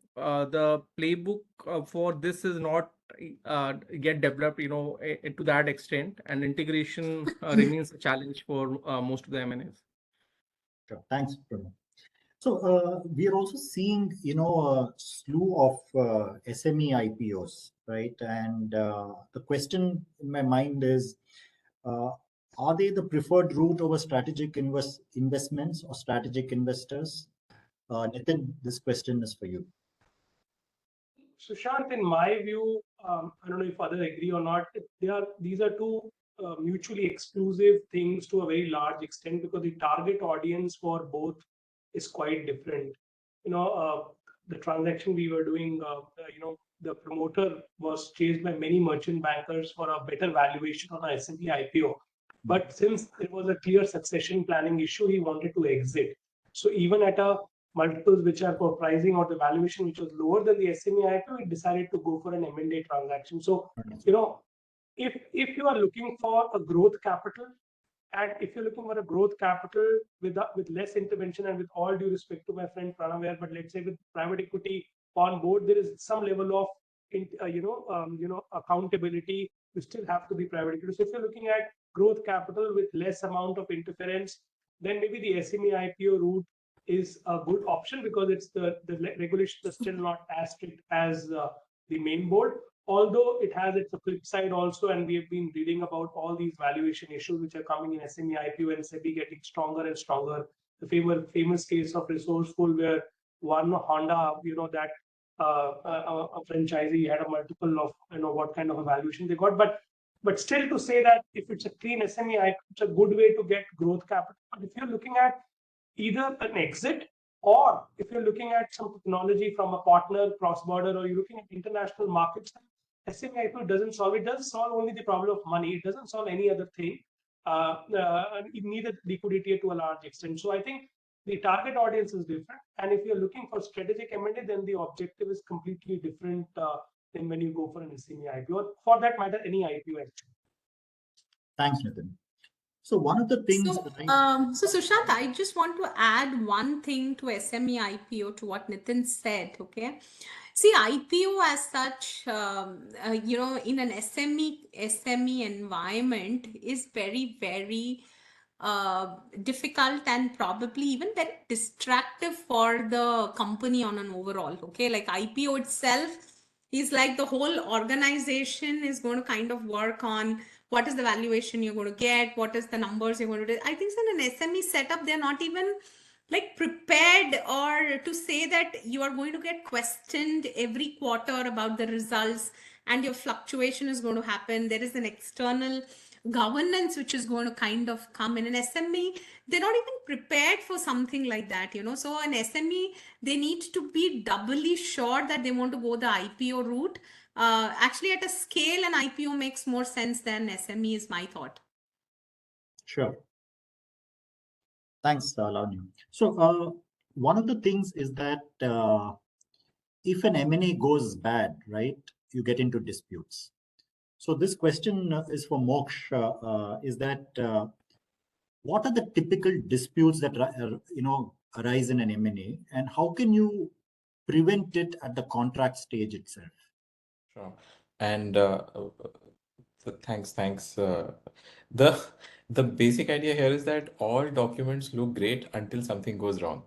playbook for this is not get developed, to that extent, and integration remains a challenge for most of the M&As. Sure. Thanks, Pranav. So we are also seeing, a slew of SME IPOs, right? And the question in my mind is, are they the preferred route over strategic investments or strategic investors? Nitin, this question is for you. Sushant, in my view, I don't know if others agree or not. These are two mutually exclusive things to a very large extent, because the target audience for both is quite different. The transaction we were doing, the promoter was chased by many merchant bankers for a better valuation on a S&P IPO. But since there was a clear succession planning issue, he wanted to exit. So even at a multiples which are for pricing or the valuation which was lower than the SME IPO, it decided to go for an M&A transaction. So, if you are looking for a growth capital, and if you're looking for a growth capital with less intervention, and with all due respect to my friend Pranav, but let's say with private equity on board, there is some level of accountability. You still have to be private equity. So if you're looking at growth capital with less amount of interference, then maybe the SME IPO route is a good option, because it's the regulations are still not as strict as the main board. Although it has its flip side also, and we have been reading about all these valuation issues which are coming in SME IPO, and SEBI getting stronger and stronger. The famous case of Resourceful, where one Honda, that a franchisee had a multiple of what kind of a valuation they got. But still, to say that if it's a clean SME IPO, it's a good way to get growth capital. But if you're looking at either an exit, or if you're looking at some technology from a partner cross-border, or you're looking at international markets, SME IPO doesn't solve. It does solve only the problem of money. It doesn't solve any other thing. It needed liquidity to a large extent. So I think the target audience is different. And if you're looking for strategic M&A, then the objective is completely different than when you go for an SME IPO, or for that matter, any IPO actually. Thanks, Nitin. So one of the things. So Sushant, I just want to add one thing to SME IPO to what Nitin said. Okay. See, IPO as such, in an SME environment is very, very difficult, and probably even very distractive for the company on an overall. Okay, like IPO itself is like the whole organization is going to kind of work on what is the valuation you're going to get, what is the numbers you're going to do. I think so in an SME setup, they're not even like prepared or to say that you are going to get questioned every quarter about the results, and your fluctuation is going to happen. There is an external governance which is going to kind of come in. An SME, they're not even prepared for something like that. So an SME, they need to be doubly sure that they want to go the IPO route. Actually, at a scale, an IPO makes more sense than SME, is my thought. Sure. Thanks, Lavanya. So one of the things is that if an M&A goes bad, right, you get into disputes. So this question is for Moksh, is that what are the typical disputes that arise in an M&A, and how can you prevent it at the contract stage itself? Sure. And thanks. The basic idea here is that all documents look great until something goes wrong,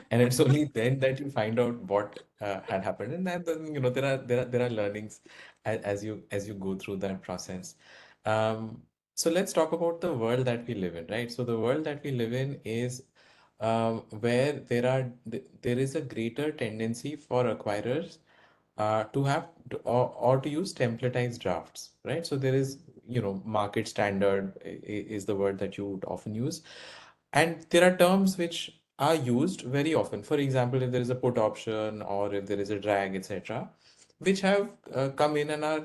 and it's only then that you find out what had happened. And then there are learnings as you go through that process. So let's talk about the world that we live in, right? So the world that we live in is where there is a greater tendency for acquirers to have or to use templatized drafts, right? So there is, market standard is the word that you would often use. And there are terms which are used very often. For example, if there is a put option or if there is a drag, etc., which have come in and are,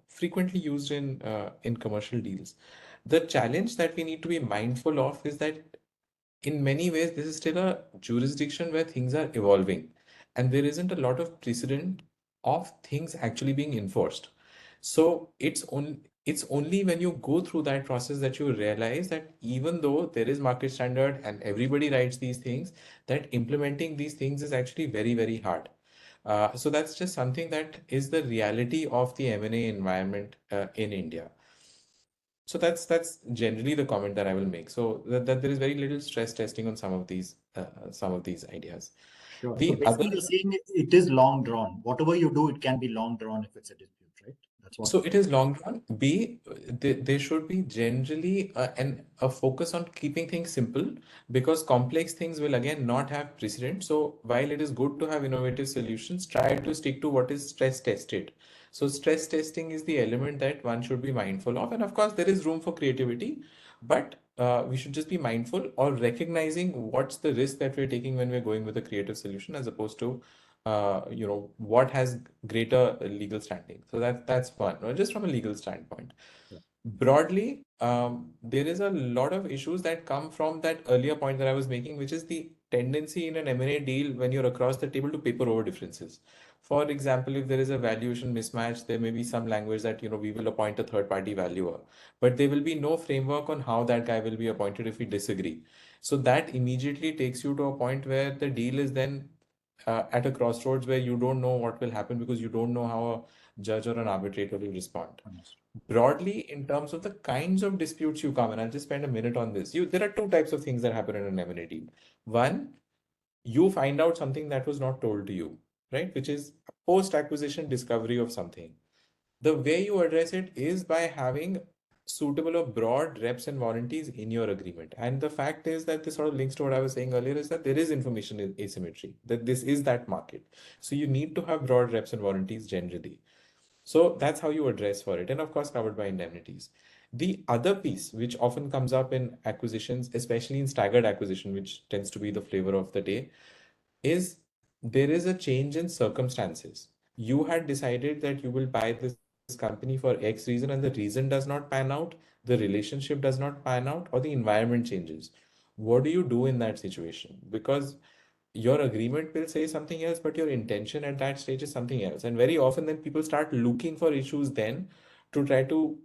frequently used in commercial deals. The challenge that we need to be mindful of is that in many ways, this is still a jurisdiction where things are evolving, and there isn't a lot of precedent of things actually being enforced. So it's only when you go through that process that you realize that even though there is market standard and everybody writes these things, that implementing these things is actually very, very hard. So that's just something that is the reality of the M&A environment in India. So that's generally the comment that I will make. So that there is very little stress testing on some of these ideas. Sure. The So basically, you're saying it is long drawn. Whatever you do, it can be long drawn if it's a dispute, right? That's what. So it is long run. B, there should be generally a focus on keeping things simple, because complex things will again not have precedent. So while it is good to have innovative solutions, try to stick to what is stress tested. So stress testing is the element that one should be mindful of. And of course, there is room for creativity, but we should just be mindful or recognizing what's the risk that we're taking when we're going with a creative solution, as opposed to what has greater legal standing. So that's one, just from a legal standpoint. Yeah. Broadly, there is a lot of issues that come from that earlier point that I was making, which is the tendency in an M&A deal when you're across the table to paper over differences. For example, if there is a valuation mismatch, there may be some language that, we will appoint a third party valuer, but there will be no framework on how that guy will be appointed if we disagree. So that immediately takes you to a point where the deal is then at a crossroads where you don't know what will happen because you don't know how a judge or an arbitrator will respond. Broadly, in terms of the kinds of disputes you come, and I'll just spend a minute on this. There are two types of things that happen in an M&A deal. One, you find out something that was not told to you, right? Which is post-acquisition discovery of something. The way you address it is by having suitable or broad reps and warranties in your agreement. And the fact is that this sort of links to what I was saying earlier, is that there is information asymmetry, that this is that market. So you need to have broad reps and warranties generally. So that's how you address for it. And of course, covered by indemnities. The other piece, which often comes up in acquisitions, especially in staggered acquisition, which tends to be the flavor of the day, is there is a change in circumstances. You had decided that you will buy this company for X reason, and the reason does not pan out, the relationship does not pan out, or the environment changes. What do you do in that situation? Because your agreement will say something else, but your intention at that stage is something else. And very often then people start looking for issues then to try to,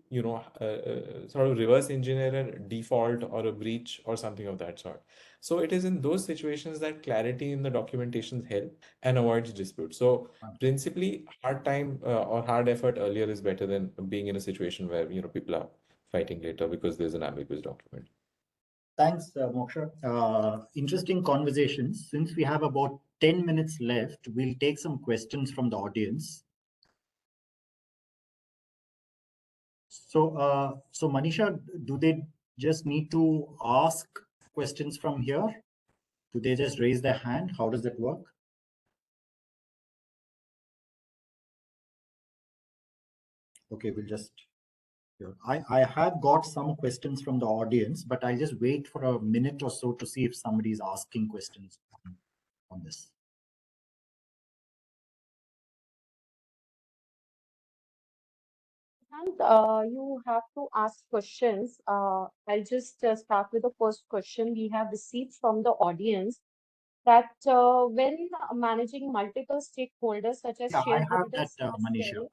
sort of reverse engineer a default or a breach or something of that sort. So it is in those situations that clarity in the documentation help and avoids dispute. So principally, hard time or hard effort earlier is better than being in a situation where, people are fighting later because there's an ambiguous document. Thanks, Moksha. Interesting conversations. Since we have about 10 minutes left, we'll take some questions from the audience. So Manisha, do they just need to ask questions from here? Do they just raise their hand? How does that work? Okay, we'll just. I have got some questions from the audience, but I'll just wait for a minute or so to see if somebody is asking questions on this. And you have to ask questions. I'll just start with the first question we have received from the audience, that when managing multiple stakeholders such as Yeah, I have that, shareholders, Manisha.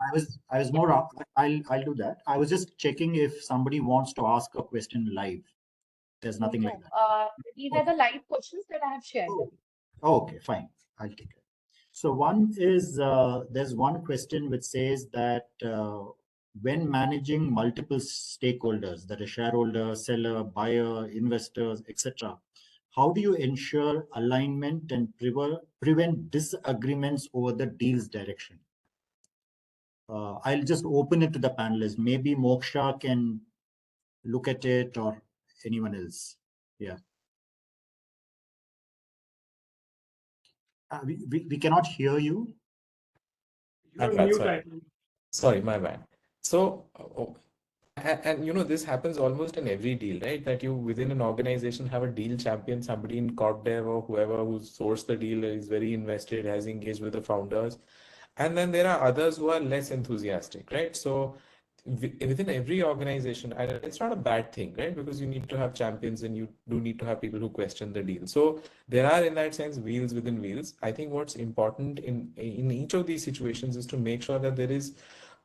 I was more. I'll do that. I was just checking if somebody wants to ask a question live. There's nothing like that. These are the live questions that I have shared with you. Okay, fine. I'll take it. So one is there's one question which says that when managing multiple stakeholders, that is shareholder, seller, buyer, investors, etc., how do you ensure alignment and prevent disagreements over the deal's direction? I'll just open it to the panelists. Maybe Moksha can look at it, or anyone else. Yeah. We cannot hear you. You're Bad, mute, sorry. I think. Sorry, my bad. So, and this happens almost in every deal, right? That you within an organization have a deal champion, somebody in corp dev or whoever who sourced the deal is very invested, has engaged with the founders. And then there are others who are less enthusiastic, right? So within every organization, and it's not a bad thing, right? Because you need to have champions and you do need to have people who question the deal. So there are, in that sense, wheels within wheels. I think what's important in each of these situations is to make sure that there is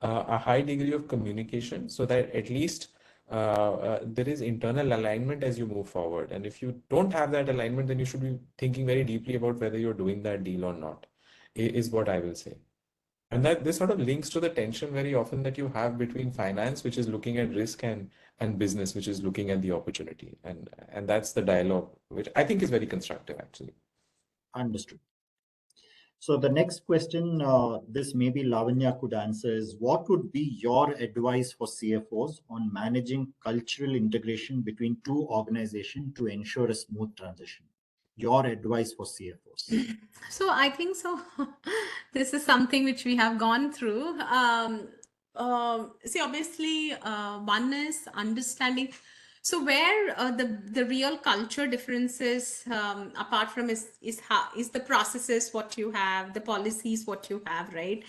a high degree of communication so that at least there is internal alignment as you move forward. And if you don't have that alignment, then you should be thinking very deeply about whether you're doing that deal or not, is what I will say. And that this sort of links to the tension very often that you have between finance, which is looking at risk, and business, which is looking at the opportunity. And that's the dialogue, which I think is very constructive, actually. Understood. So the next question, this maybe Lavanya could answer, is what would be your advice for CFOs on managing cultural integration between two organizations to ensure a smooth transition? Your advice for CFOs. So I think so. This is something which we have gone through. See, obviously, one is understanding. So where the real culture differences, apart from is the processes what you have, the policies what you have, right?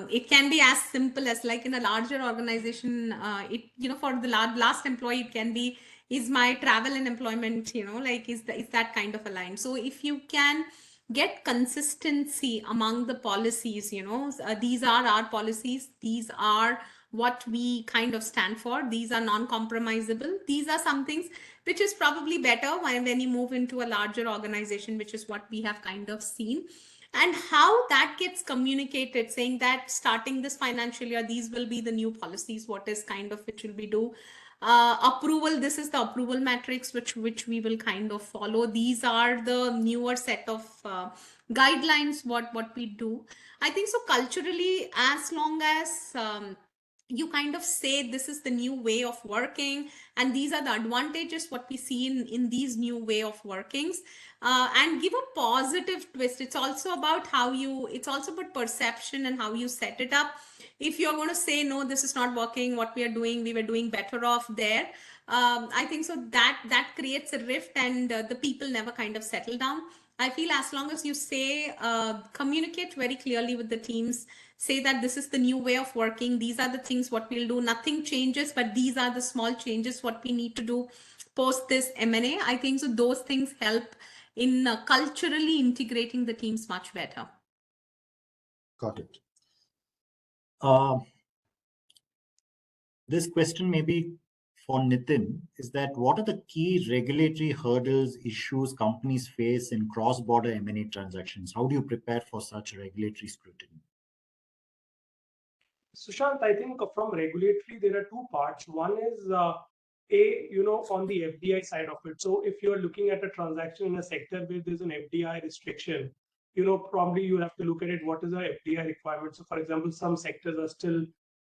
It can be as simple as, like, in a larger organization, for the last employee, it can be, is my travel and employment, like, is that kind of aligned? So if you can get consistency among the policies, these are our policies, these are what we kind of stand for, these are non-compromisable, these are some things which is probably better when you move into a larger organization, which is what we have kind of seen. And how that gets communicated, saying that starting this financial year, these will be the new policies, what is kind of which will be do. Approval, this is the approval matrix which we will kind of follow. These are the newer set of guidelines what we do. I think so culturally, as long as you kind of say this is the new way of working, and these are the advantages what we see in these new way of workings, and give a positive twist. It's also about it's also about perception and how you set it up. If you're going to say, no, this is not working, what we are doing, we were doing better off there, I think so that creates a rift, and the people never kind of settle down. I feel as long as you say, communicate very clearly with the teams, say that this is the new way of working, these are the things what we'll do, nothing changes, but these are the small changes what we need to do post this M&A. I think so those things help in culturally integrating the teams much better. Got it. This question may be for Nitin, is that what are the key regulatory hurdles, issues companies face in cross-border M&A transactions? How do you prepare for such regulatory scrutiny? Sushant, I think from regulatory, there are two parts. One is on the FDI side of it. So if you're looking at a transaction in a sector where there's an FDI restriction, probably you have to look at it, what is the FDI requirement? So for example, some sectors are still,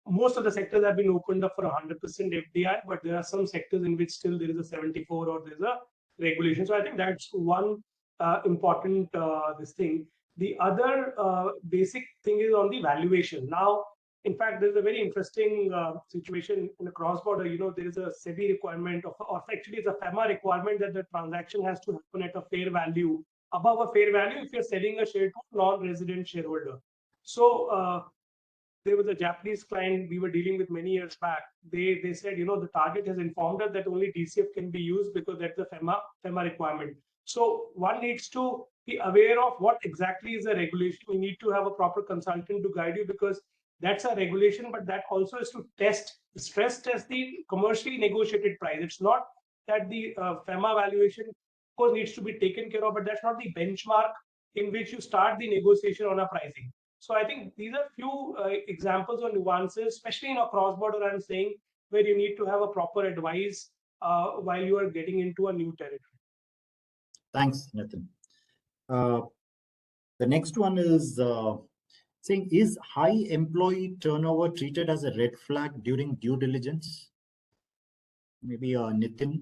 most of the sectors have been opened up for 100% FDI, but there are some sectors in which still there is a 74 or there's a regulation. So I think that's one important this thing. The other basic thing is on the valuation. Now, in fact, there's a very interesting situation in the cross-border. There is a SEBI requirement, or actually it's a FEMA requirement that the transaction has to happen at a fair value, above a fair value if you're selling a share to a non-resident shareholder. So there was a Japanese client we were dealing with many years back. They said, the target has informed us that only DCF can be used because that's the FEMA requirement. So one needs to be aware of what exactly is the regulation. We need to have a proper consultant to guide you, because that's a regulation, but that also is to stress test the commercially negotiated price. It's not that the FEMA valuation, of course, needs to be taken care of, but that's not the benchmark in which you start the negotiation on a pricing. So I think these are few examples or nuances, especially in a cross-border, I'm saying, where you need to have a proper advice while you are getting into a new territory. Thanks, Nitin. The next one is saying, is high employee turnover treated as a red flag during due diligence? Maybe Nitin,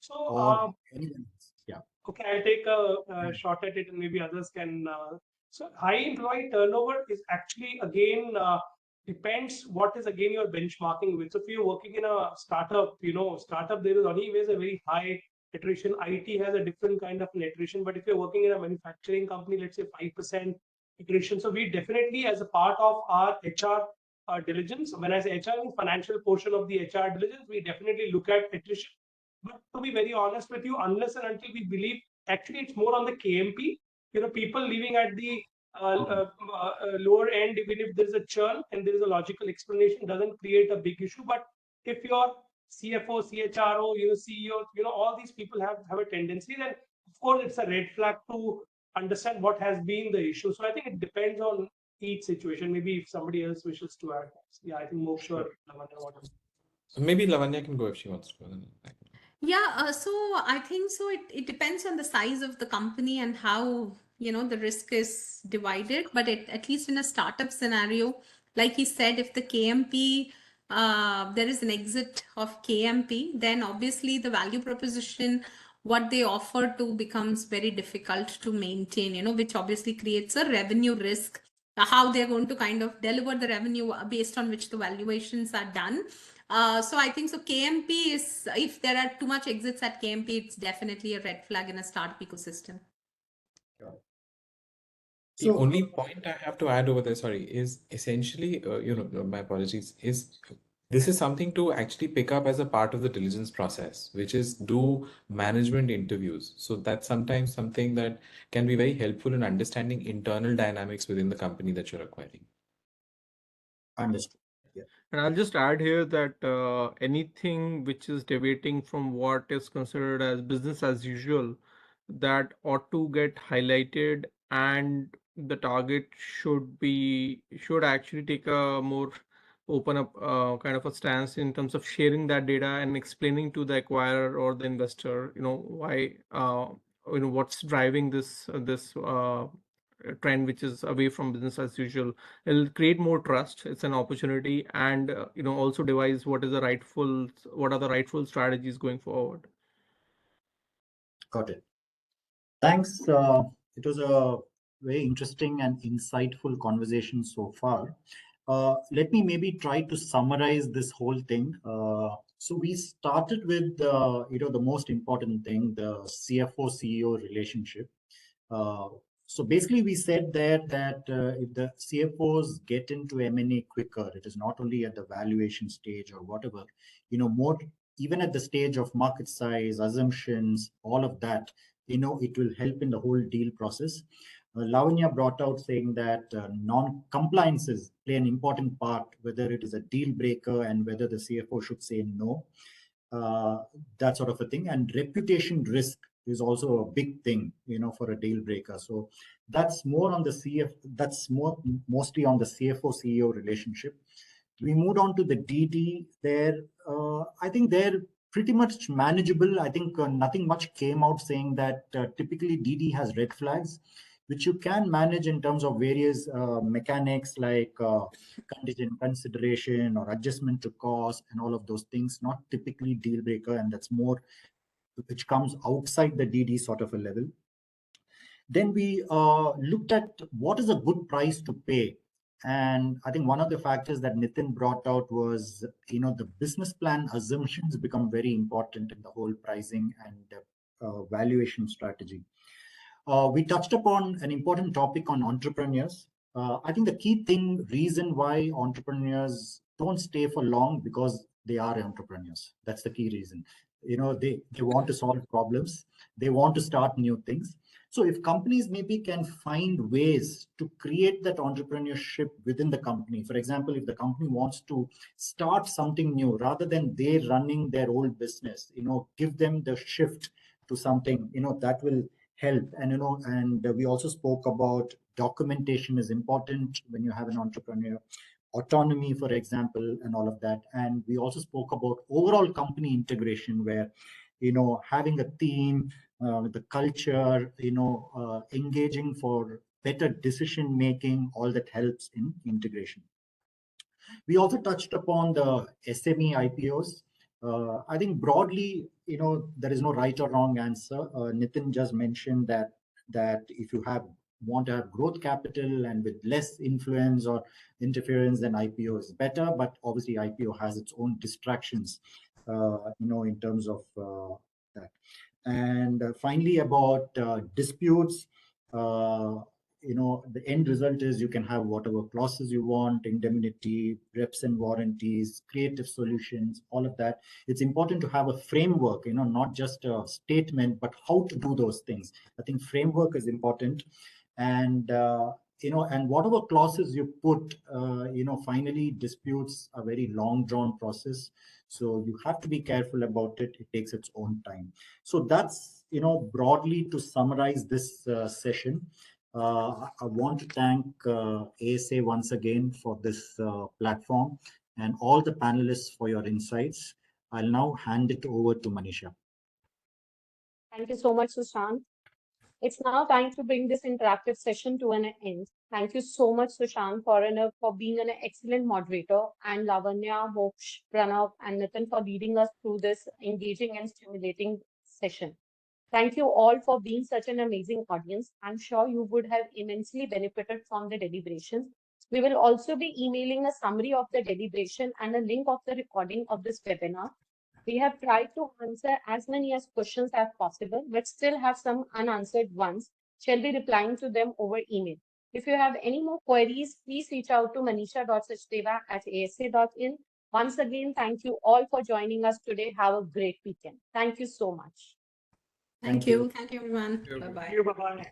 or anyone else? Yeah. Okay, I'll take a shot at it, and maybe others can. So high employee turnover is actually, again, depends what is again you're benchmarking with. So if you're working in a startup, there is anyways a very high attrition. IT has a different kind of an attrition, but if you're working in a manufacturing company, let's say 5% attrition. So we definitely, as a part of our HR diligence, when I say HR, financial portion of the HR diligence, we definitely look at attrition. But to be very honest with you, unless and until we believe, actually it's more on the KMP. People leaving at the lower end, even if there's a churn and there is a logical explanation, doesn't create a big issue. But if your CFO, CHRO, CEO, all these people have a tendency, then of course it's a red flag to understand what has been the issue. So I think it depends on each situation. Maybe if somebody else wishes to add, yeah, I think Moksha or Lavanya wants. Maybe Lavanya can go if she wants to. Yeah, so I think so it depends on the size of the company and how, the risk is divided. But at least in a startup scenario, like he said, if the KMP, there is an exit of KMP, then obviously the value proposition, what they offer to becomes very difficult to maintain, which obviously creates a revenue risk, how they're going to kind of deliver the revenue based on which the valuations are done. So I think so KMP is, if there are too much exits at KMP, it's definitely a red flag in a startup ecosystem. The only point I have to add over there, sorry, is essentially, my apologies, is this is something to actually pick up as a part of the diligence process, which is do management interviews. So that's sometimes something that can be very helpful in understanding internal dynamics within the company that you're acquiring. Understood. And I'll just add here that anything which is deviating from what is considered as business as usual, that ought to get highlighted, and the target should actually take a more open up kind of a stance in terms of sharing that data and explaining to the acquirer or the investor, why what's driving this trend which is away from business as usual. It'll create more trust. It's an opportunity, and also devise what are the rightful strategies going forward. Got it. Thanks. It was a very interesting and insightful conversation so far. Let me maybe try to summarize this whole thing. So we started with the most important thing, the CFO CEO relationship. So basically, we said there that if the CFOs get into M&A quicker, it is not only at the valuation stage or whatever, more even at the stage of market size, assumptions, all of that, it will help in the whole deal process. Lavanya brought out saying that non-compliances play an important part, whether it is a deal breaker and whether the CFO should say no, that sort of a thing. And reputation risk is also a big thing, for a deal breaker. So that's more on the mostly on the CFO CEO relationship. We moved on to the DD. There, I think they're pretty much manageable. I think nothing much came out saying that typically DD has red flags, which you can manage in terms of various mechanics like contingent consideration or adjustment to cost and all of those things, not typically deal breaker, and that's more which comes outside the DD sort of a level. Then we looked at what is a good price to pay. And I think one of the factors that Nitin brought out was, the business plan assumptions become very important in the whole pricing and valuation strategy. We touched upon an important topic on entrepreneurs. I think the key reason why entrepreneurs don't stay for long, because they are entrepreneurs. That's the key reason. They want to solve problems. They want to start new things. So if companies maybe can find ways to create that entrepreneurship within the company, for example, if the company wants to start something new rather than they running their old business, give them the shift to something, that will help. And we also spoke about documentation is important when you have an entrepreneur, autonomy, for example, and all of that. And we also spoke about overall company integration, where having a team, the culture, engaging for better decision making, all that helps in integration. We also touched upon the SME IPOs. I think broadly, there is no right or wrong answer. Nitin just mentioned that if you want to have growth capital and with less influence or interference, then IPO is better. But obviously, IPO has its own distractions, in terms of that. And finally, about disputes. The end result is you can have whatever clauses you want, indemnity, reps and warranties, creative solutions, all of that. It's important to have a framework, not just a statement, but how to do those things. I think framework is important. And, and whatever clauses you put, finally disputes are very long drawn process. So you have to be careful about it. It takes its own time. So that's, broadly to summarize this session. I want to thank ASA once again for this platform and all the panelists for your insights. I'll now hand it over to Manisha. Thank you so much, Sushant. It's now time to bring this interactive session to an end. Thank you so much, Sushant, for being an excellent moderator, and Lavanya, Moksh, Pranav, and Nitin for leading us through this engaging and stimulating session. Thank you all for being such an amazing audience. I'm sure you would have immensely benefited from the deliberations, We will also be emailing a summary of the deliberation and a link of the recording of this webinar. We have tried to answer as many as questions as possible, but still have some unanswered ones. Shall be replying to them over email. If you have any more queries, please reach out to manisha.sachdeva@asa.in. Once again, thank you all for joining us today. Have a great weekend. Thank you so much. Thank you. Thank you, everyone. Thank you. Bye-bye. Thank you. Bye-bye.